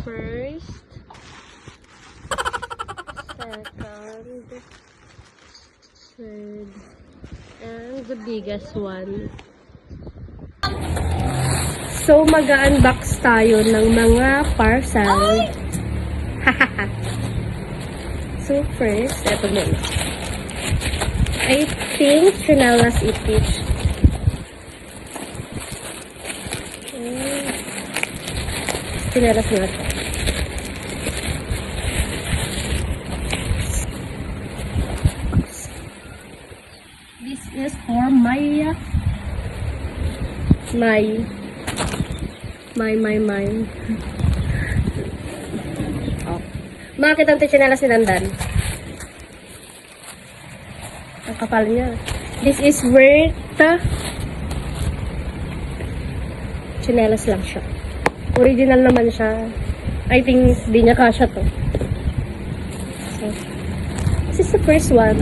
First, second, third, and the biggest one. So, mag-unbox tayo ng mga parcel. So, first, ito muna. I think chinelas ito. Chinelas nga ito. This is for my oh. Bakit ang chinelas ni Dandan? Ang kapal niya. This is worth chinelas lang siya. Original naman siya. I think di niya kasha to. So, this is the first one.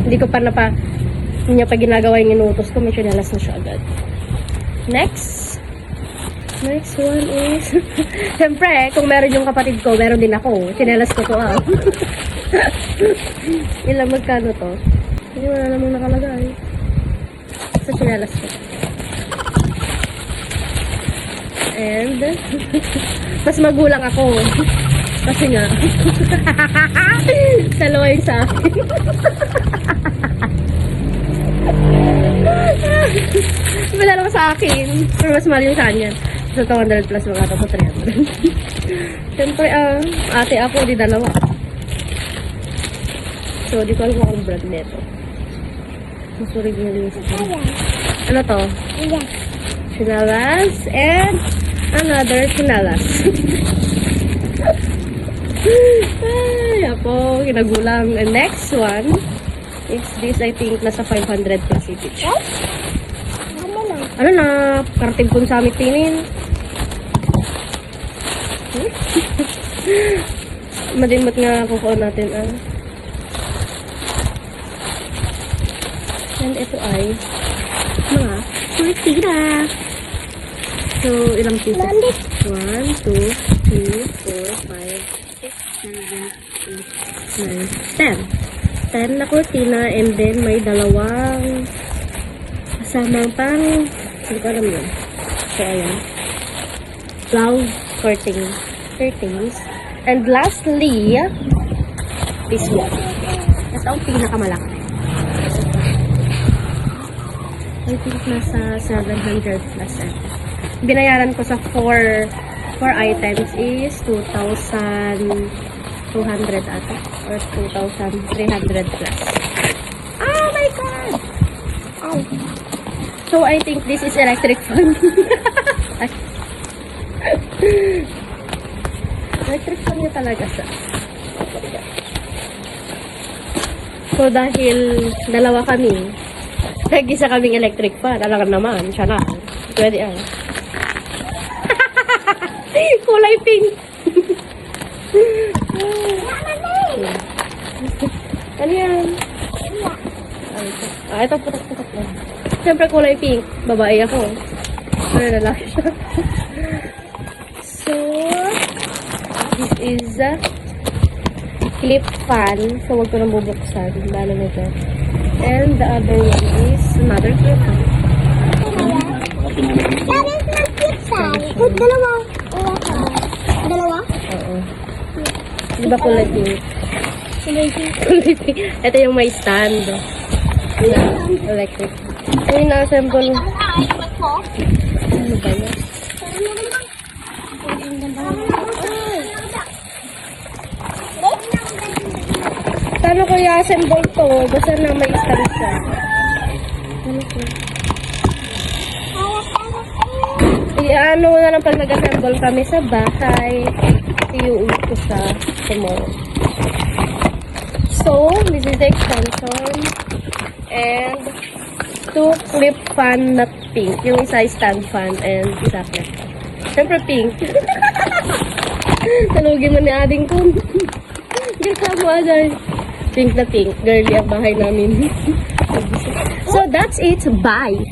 Hindi ko pa hindi niya pa ginagawa yung inutos ko. May chinelas na siya agad. Next one is siyempre, kung meron yung kapatid ko, meron din ako. Chinelas ko to Ilang magkano to? Hindi, wala namang nakalagay. Sa chinelas ko. And mas magulang ako. Kasi nga dalawa yung sa akin. Wala naman sa akin. Pero mas mahal yung sa kanya. So, 200 plus mga ito po 300. Siyempre, ate ako, di dalawa. So, di ko alam kung brand nito. Mas original yung sa akin. Ano to? Chinelas and another chinelas. Ay, ako, kinagulang. And next one is this, I think, nasa 500 plus each. Ano na, karating kong sa amin tinin. Madimot nga kukuha natin. And ito ay mga tortilla. So, ilang pieces? 1, 2, 3, 4, 5, 6, 7, 8, 9, 10. 10 na cortina and then may dalawang kasamang pang hindi ko alam yun. So, ayan. Cloud curtains. And lastly, this one. Ito ang pinakamalaki. I think nasa 700 plus. Binayaran ko sa 4 items is 2,200 ata. Or 2,300 plus. Oh my God! Oh. So, I think this is electric fan. Electric fan niya talaga siya. So, dahil dalawa kami, nag-isa kaming electric fan. Alam naman, siya na. Pwede kulay pink. Ano yan? Ito putok-putok lang. Siyempre kulay pink. Babae ako. Ano lalaki siya. So, this is a clip fan. So, wag ko nang bubuksan. Lalo nito. And the other one is another clip fan. Dalawa? Oo. Di ba kulay pink? Kulay pink. Ito yung may stand. Electric. So, yung na-assemble. Ano ba yan? Paano ko i-assemble to? Basta na may stand siya. Ano ko? Ano na lang pag nag-assemble kami sa bahay. I-uwi ko sa tomorrow. So, this is the extension. And 2 clip fan na pink. Yung isa stand fan and isa clip fan. Siyempre pink. Talugin mo ni ading ko. Gasa mo agad. Pink na pink. Girly ang bahay namin. So, that's it. Bye!